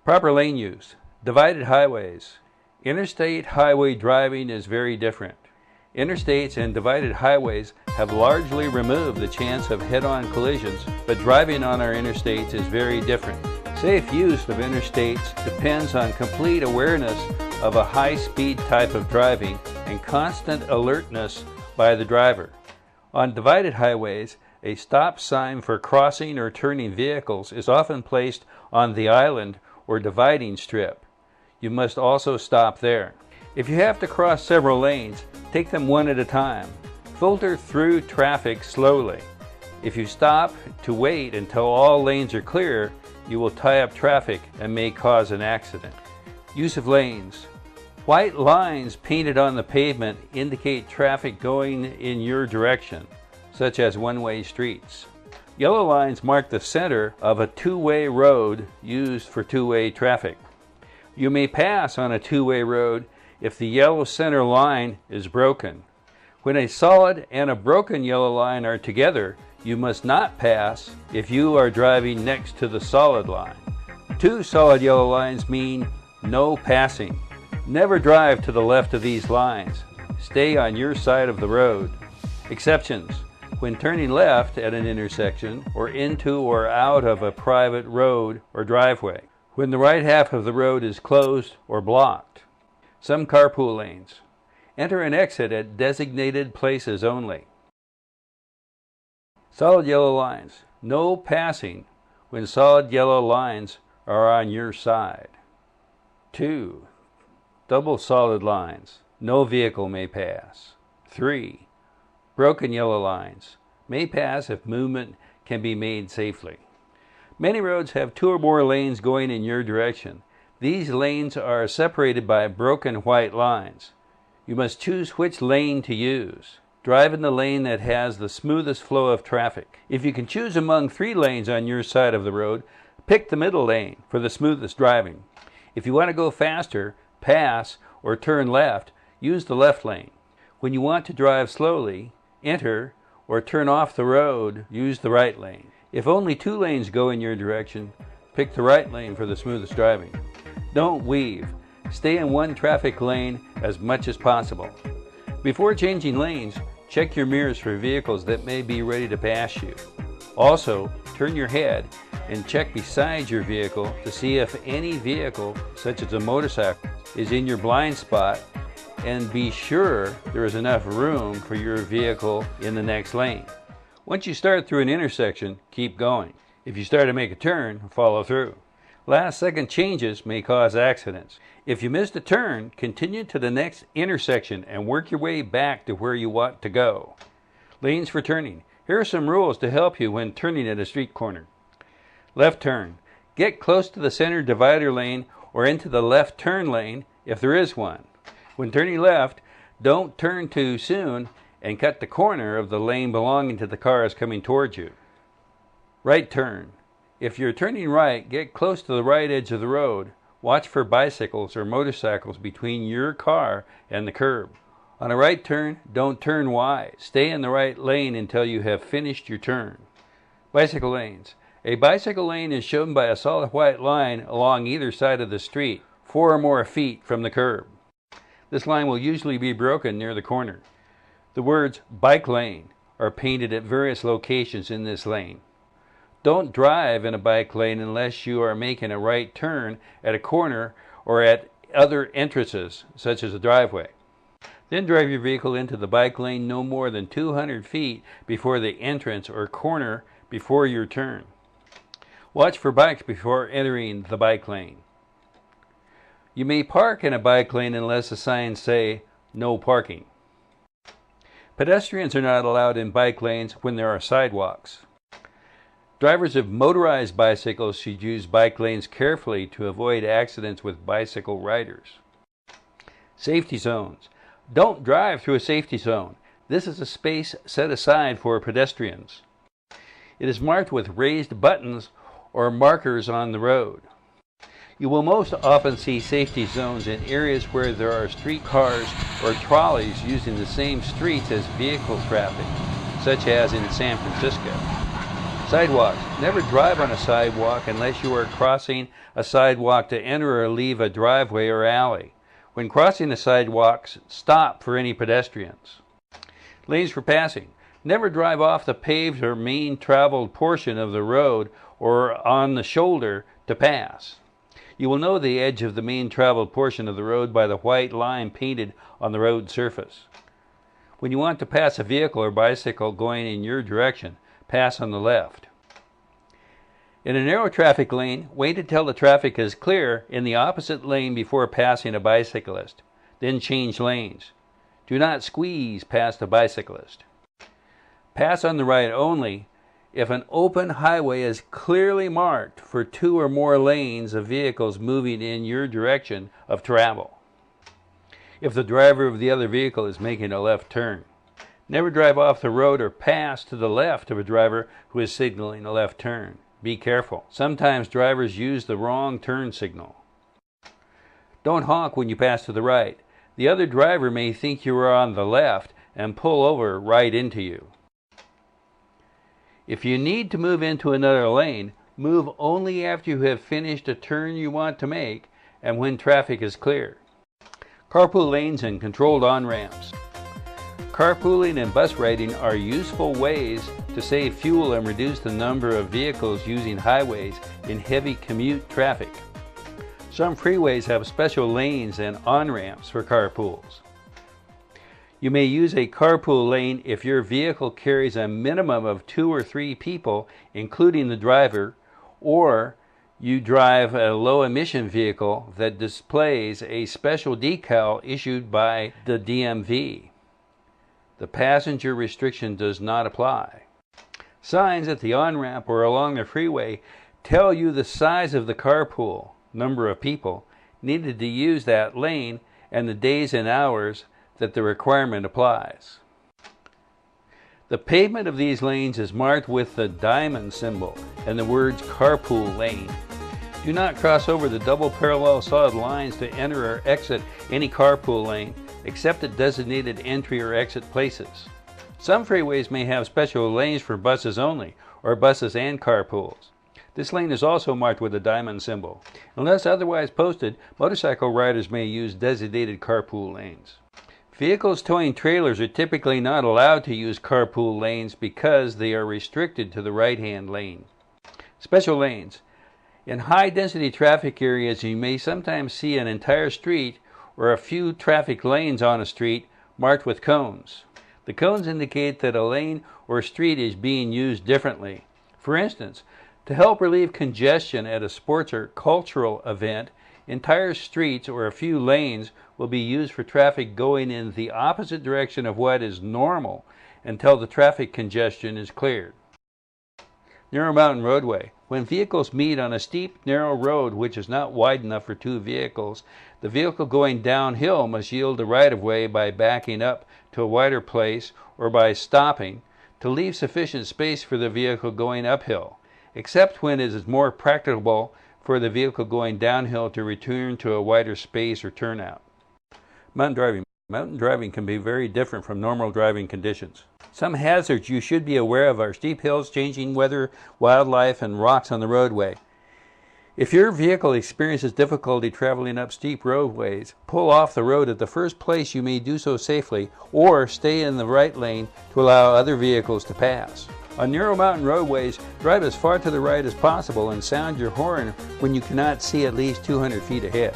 Proper lane use. Divided highways. Interstate highway driving is very different. Interstates and divided highways have largely removed the chance of head-on collisions, but driving on our interstates is very different. Safe use of interstates depends on complete awareness of a high-speed type of driving and constant alertness by the driver. On divided highways, a stop sign for crossing or turning vehicles is often placed on the island or dividing strip. You must also stop there. If you have to cross several lanes, take them one at a time. Filter through traffic slowly. If you stop to wait until all lanes are clear, you will tie up traffic and may cause an accident. Use of lanes. White lines painted on the pavement indicate traffic going in your direction, such as one-way streets. Yellow lines mark the center of a two-way road used for two-way traffic. You may pass on a two-way road if the yellow center line is broken. When a solid and a broken yellow line are together, you must not pass if you are driving next to the solid line. Two solid yellow lines mean no passing. Never drive to the left of these lines. Stay on your side of the road. Exceptions. When turning left at an intersection or into or out of a private road or driveway. When the right half of the road is closed or blocked. Some carpool lanes. Enter and exit at designated places only. Solid yellow lines. No passing when solid yellow lines are on your side. 2. Double solid lines. No vehicle may pass. 3. Broken yellow lines. May pass if movement can be made safely. Many roads have 2 or more lanes going in your direction. These lanes are separated by broken white lines. You must choose which lane to use. Drive in the lane that has the smoothest flow of traffic. If you can choose among 3 lanes on your side of the road, pick the middle lane for the smoothest driving. If you want to go faster, pass, or turn left, use the left lane. When you want to drive slowly, enter, or turn off the road, use the right lane. If only 2 lanes go in your direction, pick the right lane for the smoothest driving. Don't weave. Stay in one traffic lane as much as possible. Before changing lanes, check your mirrors for vehicles that may be ready to pass you. Also, turn your head and check beside your vehicle to see if any vehicle, such as a motorcycle, is in your blind spot, and be sure there is enough room for your vehicle in the next lane. Once you start through an intersection, keep going. If you start to make a turn, follow through. Last-second changes may cause accidents. If you missed a turn, continue to the next intersection and work your way back to where you want to go. Lanes for turning. Here are some rules to help you when turning at a street corner. Left turn. Get close to the center divider lane or into the left turn lane if there is one. When turning left, don't turn too soon and cut the corner of the lane belonging to the cars coming towards you. Right turn. If you're turning right, get close to the right edge of the road. Watch for bicycles or motorcycles between your car and the curb. On a right turn, don't turn wide. Stay in the right lane until you have finished your turn. Bicycle lanes. A bicycle lane is shown by a solid white line along either side of the street, 4 or more feet from the curb. This line will usually be broken near the corner. The words "bike lane" are painted at various locations in this lane. Don't drive in a bike lane unless you are making a right turn at a corner or at other entrances, such as a driveway. Then drive your vehicle into the bike lane no more than 200 feet before the entrance or corner before your turn. Watch for bikes before entering the bike lane. You may park in a bike lane unless the signs say "no parking." Pedestrians are not allowed in bike lanes when there are sidewalks. Drivers of motorized bicycles should use bike lanes carefully to avoid accidents with bicycle riders. Safety zones. Don't drive through a safety zone. This is a space set aside for pedestrians. It is marked with raised buttons or markers on the road. You will most often see safety zones in areas where there are streetcars or trolleys using the same streets as vehicle traffic, such as in San Francisco. Sidewalks. Never drive on a sidewalk unless you are crossing a sidewalk to enter or leave a driveway or alley. When crossing the sidewalks, stop for any pedestrians. Lanes for passing. Never drive off the paved or main traveled portion of the road or on the shoulder to pass. You will know the edge of the main traveled portion of the road by the white line painted on the road surface. When you want to pass a vehicle or bicycle going in your direction, pass on the left. In a narrow traffic lane, wait until the traffic is clear in the opposite lane before passing a bicyclist. Then change lanes. Do not squeeze past a bicyclist. Pass on the right only if an open highway is clearly marked for 2 or more lanes of vehicles moving in your direction of travel. If the driver of the other vehicle is making a left turn. Never drive off the road or pass to the left of a driver who is signaling a left turn. Be careful. Sometimes drivers use the wrong turn signal. Don't honk when you pass to the right. The other driver may think you are on the left and pull over right into you. If you need to move into another lane, move only after you have finished a turn you want to make and when traffic is clear. Carpool lanes and controlled on-ramps. Carpooling and bus riding are useful ways to save fuel and reduce the number of vehicles using highways in heavy commute traffic. Some freeways have special lanes and on-ramps for carpools. You may use a carpool lane if your vehicle carries a minimum of 2 or 3 people, including the driver, or you drive a low-emission vehicle that displays a special decal issued by the DMV. The passenger restriction does not apply. Signs at the on-ramp or along the freeway tell you the size of the carpool, number of people, needed to use that lane, and the days and hours that the requirement applies. The pavement of these lanes is marked with the diamond symbol and the words carpool lane. Do not cross over the double parallel solid lines to enter or exit any carpool lane, except at designated entry or exit places. Some freeways may have special lanes for buses only, or buses and carpools. This lane is also marked with a diamond symbol. Unless otherwise posted, motorcycle riders may use designated carpool lanes. Vehicles towing trailers are typically not allowed to use carpool lanes because they are restricted to the right-hand lane. Special lanes. In high-density traffic areas, you may sometimes see an entire street or a few traffic lanes on a street marked with cones. The cones indicate that a lane or street is being used differently. For instance, to help relieve congestion at a sports or cultural event, entire streets or a few lanes will be used for traffic going in the opposite direction of what is normal until the traffic congestion is cleared. Narrow mountain roadway. When vehicles meet on a steep, narrow road which is not wide enough for 2 vehicles, the vehicle going downhill must yield the right-of-way by backing up to a wider place or by stopping to leave sufficient space for the vehicle going uphill, except when it is more practicable for the vehicle going downhill to return to a wider space or turnout. Mountain driving. Mountain driving can be very different from normal driving conditions. Some hazards you should be aware of are steep hills, changing weather, wildlife, and rocks on the roadway. If your vehicle experiences difficulty traveling up steep roadways, pull off the road at the first place you may do so safely, or stay in the right lane to allow other vehicles to pass. On narrow mountain roadways, drive as far to the right as possible and sound your horn when you cannot see at least 200 feet ahead.